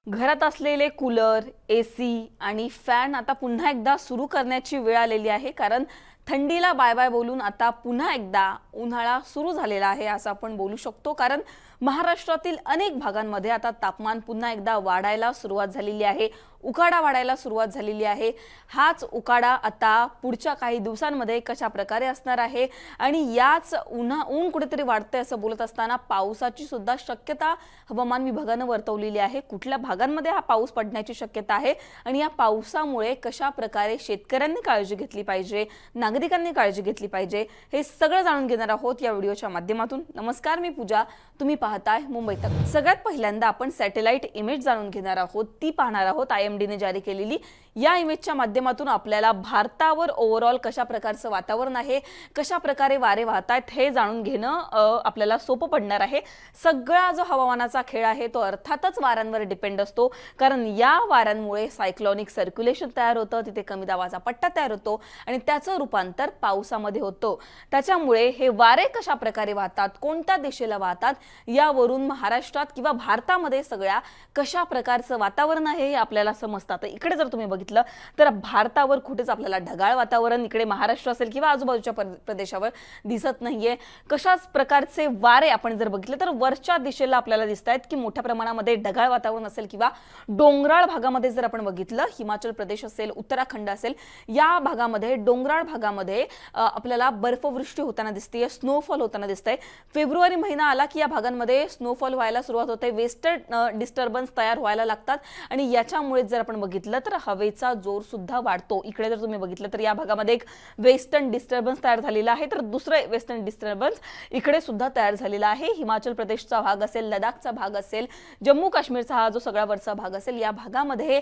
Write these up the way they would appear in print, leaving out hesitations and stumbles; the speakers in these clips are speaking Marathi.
घरात असलेले कूलर, एसी आणि फॅन आता पुन्हा एकदा सुरू करण्याची वेळ आलेली आहे. कारण थंडीला बाय बाय बोलून आता पुन्हा एकदा उन्हाळा सुरू झालेला आहे असं आपण बोलू शकतो. कारण महाराष्ट्रातील अनेक भागांमध्ये आता तापमान पुन्हा एकदा वाढायला सुरुवात झालेली आहे, उकाडा वाढायला सुरुवात झालेली आहे. हाच उकाडा आता पुढच्या काही दिवसांमध्ये कशा प्रकारे असणार आहे आणि याच ऊन कुठेतरी वाढतंय असं बोलत असताना पावसाची सुद्धा शक्यता हवामान विभागानं वर्तवलेली आहे. कुठल्या भागांमध्ये हा पाऊस पडण्याची शक्यता आहे आणि या पावसामुळे कशा प्रकारे शेतकऱ्यांनी काळजी घेतली पाहिजे, नागरिकांनी काळजी घेतली पाहिजे, हे सगळं जाणून घेणार आहोत या व्हिडिओच्या माध्यमातून. नमस्कार, मी पूजा, तुम्ही पाहताय मुंबई तक. सगळ्यात पहिल्यांदा आपण सॅटेलाइट इमेज जाणून घेणार आहोत, ती पाहणार आहोत IMD ने जारी केलेली. या इमेजच्या माध्यमातून आपल्याला भारतावर ओव्हरऑल कशा प्रकारचं वातावरण आहे, कशा प्रकारे वारे वाहत आहेत हे जाणून घेणं आपल्याला सोपं पडणार आहे. सगळा जो हवामानाचा खेळ आहे तो अर्थातच वाऱ्यांवर डिपेंड असतो. कारण या वाऱ्यांमुळे सायक्लॉनिक सर्क्युलेशन तयार होतं, तिथे कमी दाबाचा पट्टा तयार होतो आणि त्याचं रूपांतर पावसामध्ये होतं. त्याच्यामुळे हे वारे कशा प्रकारे वाहतात, कोणत्या दिशेला वाहतात, यावरून महाराष्ट्रात किंवा भारतामध्ये सगळ्या कशा प्रकारचं वातावरण आहे हे आपल्याला समजतात. इकडे जर तुम्ही बघितलं तर भारतावर कुठेच आपल्याला ढगाळ वातावरण इकडे महाराष्ट्र असेल किंवा आजूबाजूच्या प्रदेशावर दिसत नाहीये. कशाच प्रकारचे वारे आपण जर बघितले तर वरच्या दिशेला आपल्याला दिसत आहेत की मोठ्या प्रमाणामध्ये ढगाळ वातावरण असेल किंवा डोंगराळ भागामध्ये जर आपण बघितलं, हिमाचल प्रदेश असेल, उत्तराखंड असेल, या भागामध्ये डोंगराळ भागामध्ये आपल्याला बर्फवृष्टी होताना दिसते, स्नोफॉल होताना दिसतंय. फेब्रुवारी महिना आला की या भागांमध्ये स्नोफॉल व्हायला सुरुवात होते, वेस्टर्न डिस्टर्बन्स तयार व्हायला लागतात आणि याच्यामुळे जर आपण बघितलं तर हवेचा जोर सुद्धा वाढतो. इकडे जर तुम्ही बघितलं तर या भागामध्ये एक वेस्टर्न डिस्टर्बन्स तयार झालेला आहे, तर दुसरं वेस्टर्न डिस्टर्बन्स इकडे सुद्धा तयार झालेला आहे. हिमाचल प्रदेशचा भाग असेल, लडाखचा भाग असेल, जम्मू काश्मीरचा हा जो सगळा वरचा भाग असेल, या भागामध्ये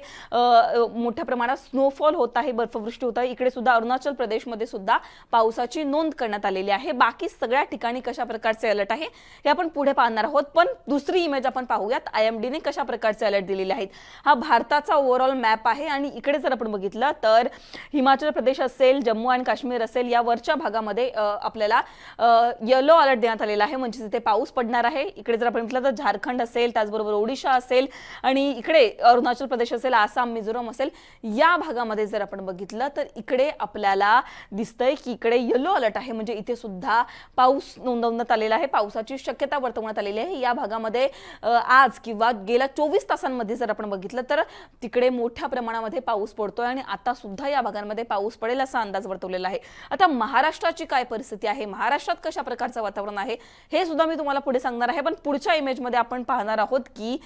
मोठ्या प्रमाणात स्नोफॉल होत आहे, बर्फवृष्टी होत आहे. इकडे सुद्धा अरुणाचल प्रदेशमध्ये सुद्धा पावसाची नोंद करण्यात आलेली आहे. बाकी सगळ्या ठिकाणी कशा प्रकारचे अलर्ट आहे हे आपण पुढे पाहणार आहोत. पण दुसरी इमेज आपण पाहूयात, IMD ने कशा प्रकारचे अलर्ट दिलेले आहेत. हा भारताचा ओव्हरऑल मॅप आहे आणि इकडे जर आपण बघितलं तर हिमाचल प्रदेश असेल, जम्मू आणि काश्मीर असेल, या वरच्या भागामध्ये आपल्याला येलो अलर्ट देण्यात आलेला आहे, म्हणजे तिथे पाऊस पडणार आहे. इकडे जर आपण बघितलं तर झारखंड असेल, त्याचबरोबर ओडिशा असेल आणि इकडे अरुणाचल प्रदेश असेल, आसाम, मिझोरम असेल, या भागामध्ये जर आपण बघितलं तर इकडे आपल्याला दिसतंय की इकडे येलो अलर्ट आहे, म्हणजे इथे सुद्धा पाऊस नोंदवण्यात आलेला आहे, पावसाची शक्यता वर्तवण्यात आलेली आहे. या भागामध्ये आज किंवा गेल्या 24 तासांमध्ये जर आपण बघितलं तर तिकडे मोठ्या प्रमाणामध्ये पाऊस पडतोय आणि आता सुद्धा या भागांमध्ये पाऊस पडेल असा अंदाज वर्तवलेला आहे. आता महाराष्ट्राची काय परिस्थिती आहे, महाराष्ट्रात कशा प्रकारचं वातावरण आहे हे सुद्धा मी तुम्हाला पुढे सांगणार आहे. पण पुढच्या इमेजमध्ये आपण पाहणार आहोत की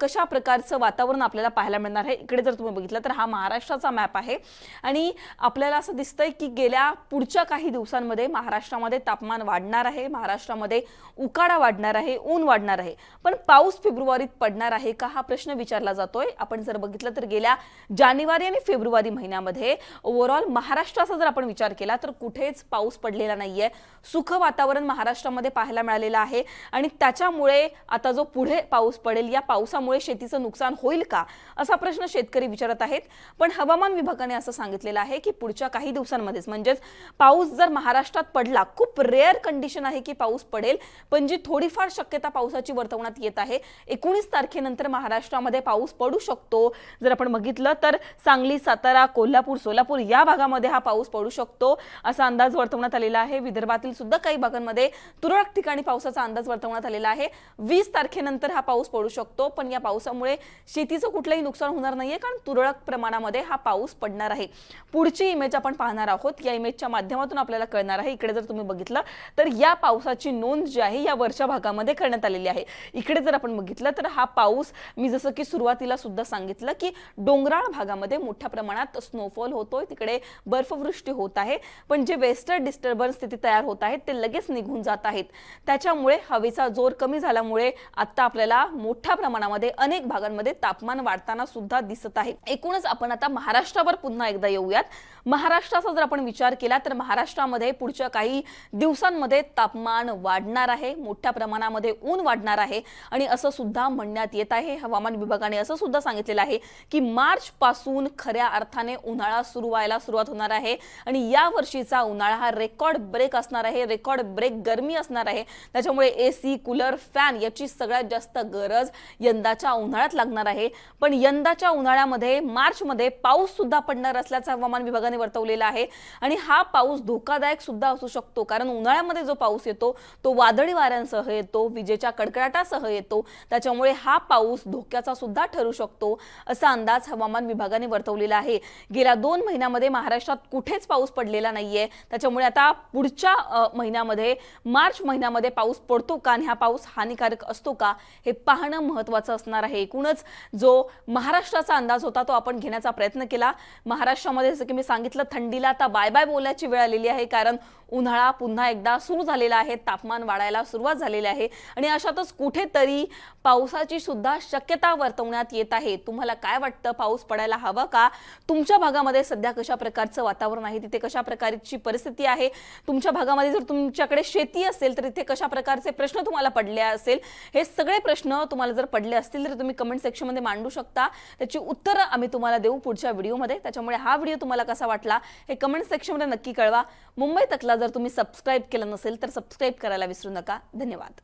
कशा प्रकारचं वातावरण आपल्याला पाहायला मिळणार आहे. इकडे जर तुम्ही बघितलं तर हा महाराष्ट्राचा मॅप आहे आणि आपल्याला असं दिसतंय की गेल्या पुढच्या काही दिवसांमध्ये महाराष्ट्रामध्ये तापमान वाढणार आहे, महाराष्ट्रामध्ये उकाडा वाढणार आहे, ऊन वाढणार आहे. पण पाऊस फेब्रुवारीत पडणार आहे का हा प्रश्न विचारला जातोय. आपण जर बघितलं तर गेल्या जानेवारी आणि फेब्रुवारी महिन्यामध्ये ओव्हरऑल महाराष्ट्राचा जर आपण विचार केला तर कुठेच पाऊस पडलेला नाहीये. सुख वातावरण महाराष्ट्रामध्ये पाहायला मिळालेलं आहे आणि त्याच्यामुळे आता जो पुढे पाऊस पडेल, या पावसामुळे शेतीचं नुकसान होईल का असा प्रश्न शेतकरी विचारत आहेत. पण हवामान विभागाने असं सांगितलेलं आहे की पुढच्या काही दिवसांमध्येच, म्हणजेच पाऊस जर महाराष्ट्रात पडला, खूप रेअर कंडिशन आहे की पाऊस पडेल, पण जी थोडीफार शक्यता पावसाची वर्तवण्यात येत आहे, 19 तारखेनंतर महाराष्ट्रामध्ये पाऊस पडू शकतो. जर आपण बघितलं तर सांगली, सातारा, कोल्हापूर, सोलापूर या भागामध्ये हा पाऊस पडू शकतो असा अंदाज वर्तवण्यात आलेला आहे. विदर्भातील सुद्धा काही भागांमध्ये तुरळक ठिकाणी पावसाचा अंदाज वर्तवण्यात आलेला आहे. 20 तारखेनंतर हा पाऊस पडू शकतो, पण या पावसामुळे शेतीचं कुठलंही नुकसान होणार नाहीये, कारण तुरळक प्रमाणामध्ये हा पाऊस पडणार आहे. पुढची इमेज आपण पाहणार आहोत. या इमेजच्या माध्यमातून आपल्याला कळणार आहे. इकडे जर तुम्ही बघितलं तर या पावसाची नोंद जी आहे या वरच्या भागामध्ये करण्यात आलेली आहे. इकडे जर आपण बघितलं तर हा पाऊस, मी जसं की सुरुवातीला सुद्धा सांगितलं की डोंगराळ भागामध्ये मोठ्या प्रमाणात स्नोफॉल होतोय, तिकडे बर्फवृष्टी होत आहे, पण जे वेस्टर्न डिस्टर्बन्स तिथे तयार होत आहेत ते लगेच निघून जात आहेत. त्याच्यामुळे हवेचा जोर कमी झाल्यामुळे आता आपल्याला मोठ्या प्रमाणामध्ये अनेक भागांमध्ये तापमान वाढताना सुद्धा दिसत आहे. एकूणच आपण आता महाराष्ट्रावर पुन्हा एकदा येऊयात. महाराष्ट्राचा जर आपण विचार केला तर महाराष्ट्रामध्ये पुढच्या काही दिवसांमध्ये तापमान वाढणार आहे, मोठ्या प्रमाणामध्ये ऊन वाढणार आहे आणि असं सुद्धा म्हणण्यात येत आहे. हवामान विभागाने असं सुद्धा सांगितलेलं आहे की मार्च पासून खऱ्या अर्थाने उन्हाळा सुरू व्हायला सुरुवात होणार आहे आणि या वर्षीचा उन्हाळा हा रेकॉर्ड ब्रेक असणार आहे, रेकॉर्ड ब्रेक गरमी असणार आहे। त्याच्यामुळे एसी, कूलर, फॅन याची सगळ्यात जास्त गरज यंदाच्या उन्हाळ्यात लागणार आहे। पण यंदाच्या उन्हाळ्यामध्ये मार्च मध्ये पाऊस सुद्धा पडणार असल्याचं हवामान विभागाने वर्तवलेलं आहे आणि हा पाऊस धोकादायक सुद्धा असू शकतो, कारण उन्हाळ्यामध्ये जो पाऊस येतो तो वादळी वाऱ्यांसह येतो, विजेच्या कडकडाटासह येतो। त्याच्यामुळे हा पाऊस धोक्याचा सुद्धा ठरू शकतो असा अंदाज हवामान विभागाने वर्तवलेला आहे। गेल्या 2 महिन्यांमध्ये महाराष्ट्रात कुठेच पाऊस पडलेला नाहीये, त्याच्यामुळे आता पुढच्या महिन्यामध्ये मार्च महिन्यामध्ये पाऊस पडतो का आणि हा पाऊस हानिकारक असतो का हे पाहणं महत्त्वाचं असणार आहे। एकूणच जो महाराष्ट्राचा अंदाज होता तो आपण घेण्याचा प्रयत्न केला। महाराष्ट्रामध्ये जसं की मी सांगितलं, थंडीला आता बाय बाय बोलायची वेळ आलेली आहे, कारण उन्हाळा पुन्हा एकदा सुरू झालेला आहे, तापमान वाढायला सुरुवात झालेली आहे आणि अशातच कुठेतरी पावसाची सुद्धा शक्यता वर्तवण्यात येत आहे। तुम्हाला काय वाटतं, पाऊस पडायला हवा का? तुमच्या भागामध्ये सध्या कशा प्रकारचं वातावरण आहे, तिथे कशा प्रकारची परिस्थिती आहे? तुमच्या भागामध्ये जर तुमच्याकडे शेती असेल तर इथे कशा प्रकारचे प्रश्न तुम्हाला पडले असेल? हे सगळे प्रश्न तुम्हाला जर पडले असतील तर तुम्ही कमेंट सेक्शनमध्ये मांडू शकता, त्याची उत्तरं आम्ही तुम्हाला देऊ पुढच्या व्हिडिओमध्ये। त्याच्यामुळे हा व्हिडिओ तुम्हाला कसा वाटला हे कमेंट सेक्शनमध्ये नक्की कळवा। मुंबई तकला जर तुम्ही सबस्क्राइब केलं नसेल तर सबस्क्राइब करायला विसरू नका। धन्यवाद।